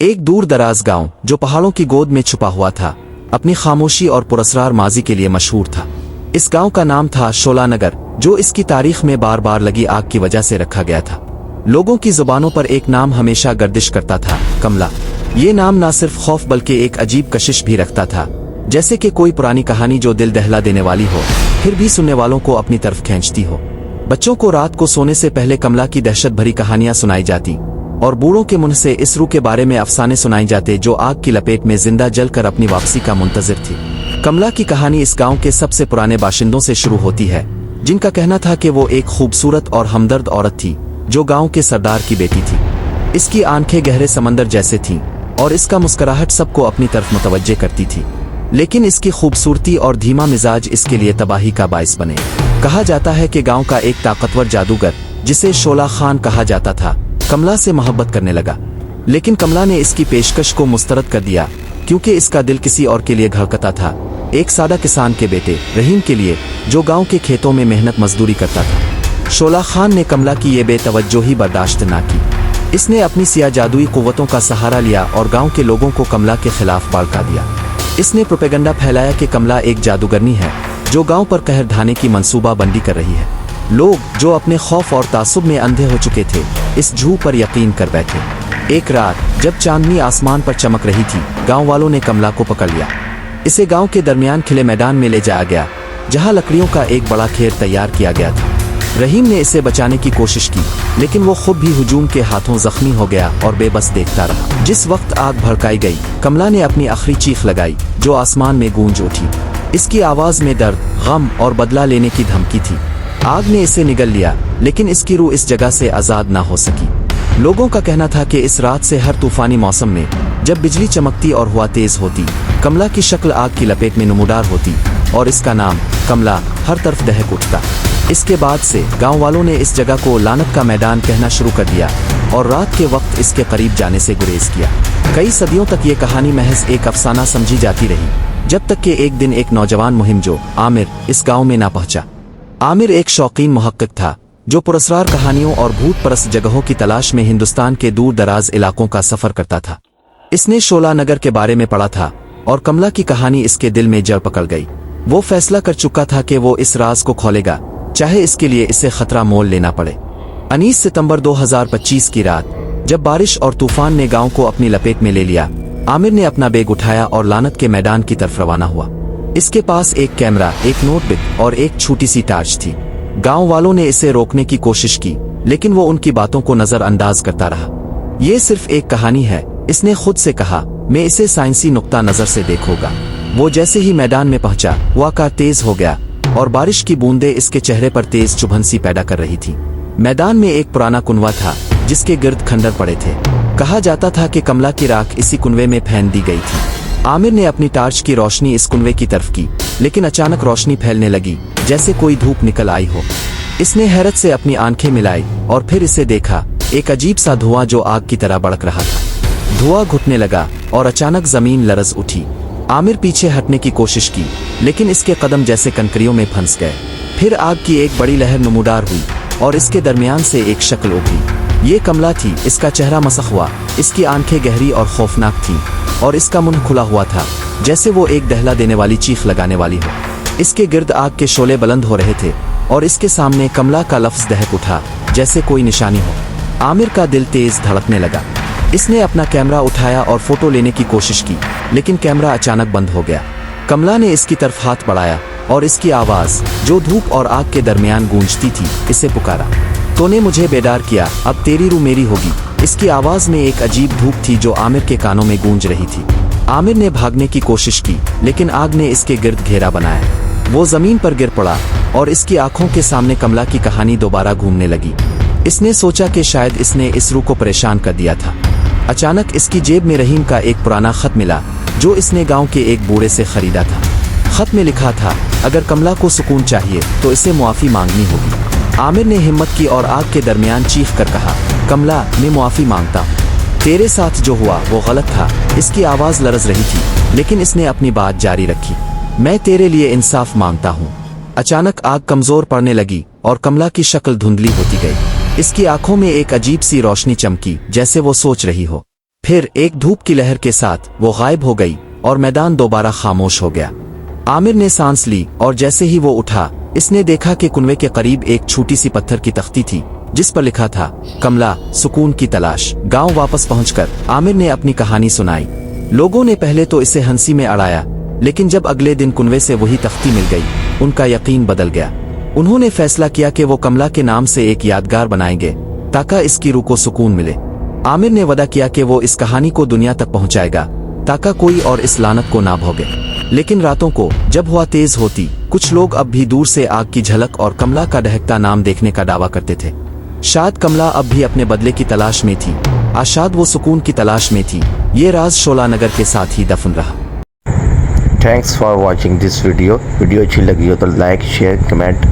एक दूर दराज गांव जो पहाड़ों की गोद में छुपा हुआ था, अपनी खामोशी और पुरस्कार माजी के लिए मशहूर था। इस गांव का नाम था शोला नगर, जो इसकी तारीख में बार बार लगी आग की वजह से रखा गया था। लोगों की जुबानों पर एक नाम हमेशा गर्दिश करता था, कमला। ये नाम ना सिर्फ खौफ बल्कि एक अजीब कशिश भी रखता था, जैसे कि कोई पुरानी कहानी जो दिल दहला देने वाली हो, फिर भी सुनने वालों को अपनी तरफ खींचती हो। बच्चों को रात को सोने से पहले कमला की दहशत भरी कहानियां सुनाई जाती और बूढ़ों के मुंह से इस रूह के बारे में अफसाने सुनाई जाते जो आग की लपेट में जिंदा जलकर अपनी वापसी का मुंतजिर थी। कमला की कहानी इस गांव के सबसे पुराने बाशिंदों से शुरू होती है, जिनका कहना था कि वो एक खूबसूरत और हमदर्द औरत थी जो गांव के सरदार की बेटी थी। इसकी आंखें गहरे समंदर जैसे थीं और इसका मुस्कुराहट सबको अपनी तरफ मुतवज्जे करती थी। लेकिन इसकी खूबसूरती और धीमा मिजाज इसके लिए तबाही का बाइस बने। कहा जाता है कि गांव का एक ताकतवर जादूगर, जिसे शोला खान कहा जाता था, कमला से मोहब्बत करने लगा। लेकिन कमला ने इसकी पेशकश को मुस्तरद कर दिया, क्योंकि इसका दिल किसी और के लिए धड़कता था, एक सादा किसान के बेटे रहीम के लिए, जो गांव के खेतों में मेहनत मजदूरी करता था। शोला खान ने कमला की ये बेतवज्जोही बर्दाश्त ना की। इसने अपनी सिया जादुई कुव्वतों का सहारा लिया और गांव के लोगों को कमला के खिलाफ भड़का दिया। इसने प्रोपेगेंडा फैलाया कि कमला एक जादूगरनी है जो गांव पर कहर ढाने की मंसूबा बंदी कर रही है। लोग जो अपने खौफ और तासुब में अंधे हो चुके थे, इस झूठ पर यकीन कर बैठे। एक रात जब चांदनी आसमान पर चमक रही थी, गांव वालों ने कमला को पकड़ लिया। इसे गांव के दरमियान खिले मैदान में ले जाया गया, जहां लकड़ियों का एक बड़ा खेर तैयार किया गया था। रहीम ने इसे बचाने की कोशिश की, लेकिन वो खुद भी हुजूम के हाथों जख्मी हो गया और बेबस देखता रहा। जिस वक्त आग भड़काई गई, कमला ने अपनी आखिरी चीख लगाई, जो आसमान में गूंज उठी। इसकी आवाज में दर्द, गम और बदला लेने की धमकी थी। आग ने इसे निगल लिया, लेकिन इसकी रूह इस जगह से आजाद ना हो सकी। लोगों का कहना था कि इस रात से हर तूफानी मौसम में जब बिजली चमकती और हवा तेज होती, कमला की शक्ल आग की लपेट में नमूदार होती और इसका नाम कमला हर तरफ दहक उठता। इसके बाद से गांव वालों ने इस जगह को लानत का मैदान कहना शुरू कर दिया और रात के वक्त इसके करीब जाने से गुरेज किया। कई सदियों तक ये कहानी महज एक अफसाना समझी जाती रही, जब तक कि एक दिन एक नौजवान मुहिम जो आमिर इस गांव में ना पहुंचा। आमिर एक शौकीन मुहक्किक था जो पुरस्कार कहानियों और भूत परस्त जगहों की तलाश में हिंदुस्तान के दूर दराज इलाकों का सफर करता था। इसने शोला नगर के बारे में पढ़ा था और कमला की कहानी इसके दिल में जड़ पकड़ गई। वो फैसला कर चुका था कि वो इस राज को खोलेगा, चाहे इसके लिए इसे खतरा मोल लेना पड़े। 19 सितंबर 2025 की रात, जब बारिश और तूफान ने गांव को अपनी लपेट में ले लिया, आमिर ने अपना बैग उठाया और लानत के मैदान की तरफ रवाना हुआ। इसके पास एक कैमरा, एक नोटबुक और एक छोटी सी टार्च थी। गांव वालों ने इसे रोकने की कोशिश की, लेकिन वो उनकी बातों को नजरअंदाज करता रहा। ये सिर्फ एक कहानी है, इसने खुद से कहा, मैं इसे साइंसी नुक्ता नजर से देखूंगा। वो जैसे ही मैदान में पहुंचा, वो आकार तेज हो गया और बारिश की बूंदें इसके चेहरे पर तेज चुभन सी पैदा कर रही थी। मैदान में एक पुराना कुनवा था जिसके गिर्द खंडर पड़े थे। कहा जाता था कि कमला की राख इसी कुनवे में फेंक दी गई थी। आमिर ने अपनी टार्च की रोशनी इस कुनवे की तरफ की, लेकिन अचानक रोशनी फैलने लगी जैसे कोई धूप निकल आई हो। इसने हैरत से अपनी आंखें मिलाई और फिर इसे देखा, एक अजीब सा धुआं जो आग की तरह भड़क रहा था। धुआं घुटने लगा और अचानक जमीन लरज उठी। आमिर पीछे हटने की कोशिश की, लेकिन इसके कदम जैसे कंकरियों में फंस गए। फिर आग की एक बड़ी लहर नमूदार हुई और इसके दरमियान से एक शक्ल उभरी। ये कमला थी। इसका चेहरा मसख हुआ, इसकी आंखें गहरी और खौफनाक थीं और इसका मुंह खुला हुआ था, जैसे वो एक दहला देने वाली चीख लगाने वाली हो। इसके गिर्द आग के शोले बुलंद हो रहे थे और इसके सामने कमला का लफ्ज दहक उठा, जैसे कोई निशानी हो। आमिर का दिल तेज धड़कने लगा। इसने अपना कैमरा उठाया और फोटो लेने की कोशिश की, लेकिन कैमरा अचानक बंद हो गया। कमला ने इसकी तरफ हाथ बढ़ाया और इसकी आवाज, जो धूप और आग के दरमियान गूंजती थी, इसे पुकारा, तूने मुझे बेदार किया, अब तेरी रूह मेरी होगी। इसकी आवाज में एक अजीब धूप थी जो आमिर के कानों में गूंज रही थी। आमिर ने भागने की कोशिश की, लेकिन आग ने इसके गिर्द घेरा बनाया। वो जमीन पर गिर पड़ा और इसकी आंखों के सामने कमला की कहानी दोबारा घूमने लगी। इसने सोचा कि शायद इसने इस रूह को परेशान कर दिया था। अचानक इसकी जेब में रहीम का एक पुराना खत मिला, जो इसने गांव के एक बूढ़े से खरीदा था। खत में लिखा था, अगर कमला को सुकून चाहिए तो इसे मुआफी मांगनी होगी। आमिर ने हिम्मत की और आग के दरमियान चीख कर कहा, कमला, मैं मुआफी मांगता हूँ। तेरे साथ जो हुआ वो गलत था। इसकी आवाज लरज रही थी, लेकिन इसने अपनी बात जारी रखी, मैं तेरे लिए इंसाफ मांगता हूँ। अचानक आग कमजोर पड़ने लगी और कमला की शक्ल धुंधली होती गई। इसकी आंखों में एक अजीब सी रोशनी चमकी, जैसे वो सोच रही हो। फिर एक धूप की लहर के साथ वो गायब हो गई और मैदान दोबारा खामोश हो गया। आमिर ने सांस ली और जैसे ही वो उठा, इसने देखा कि कुनवे के करीब एक छोटी सी पत्थर की तख्ती थी जिस पर लिखा था, कमला, सुकून की तलाश। गांव वापस पहुंचकर आमिर ने अपनी कहानी सुनाई। लोगों ने पहले तो इसे हंसी में अड़ाया, लेकिन जब अगले दिन कुनवे से वही तख्ती मिल गई, उनका यकीन बदल गया। उन्होंने फैसला किया कि वो कमला के नाम से एक यादगार बनाएंगे ताकि इसकी रूह को सुकून मिले। आमिर ने वादा किया कि वो इस कहानी को दुनिया तक पहुंचाएगा ताकि कोई और इस लानत को ना भोगे। लेकिन रातों को जब हवा तेज होती, कुछ लोग अब भी दूर से आग की झलक और कमला का दहकता नाम देखने का दावा करते थे। शायद कमला अब भी अपने बदले की तलाश में थी, शायद वो सुकून की तलाश में थी। ये राज शोला नगर के साथ ही दफन रहा। Thanks for watching this video अच्छी लगी हो तो लाइक शेयर कमेंट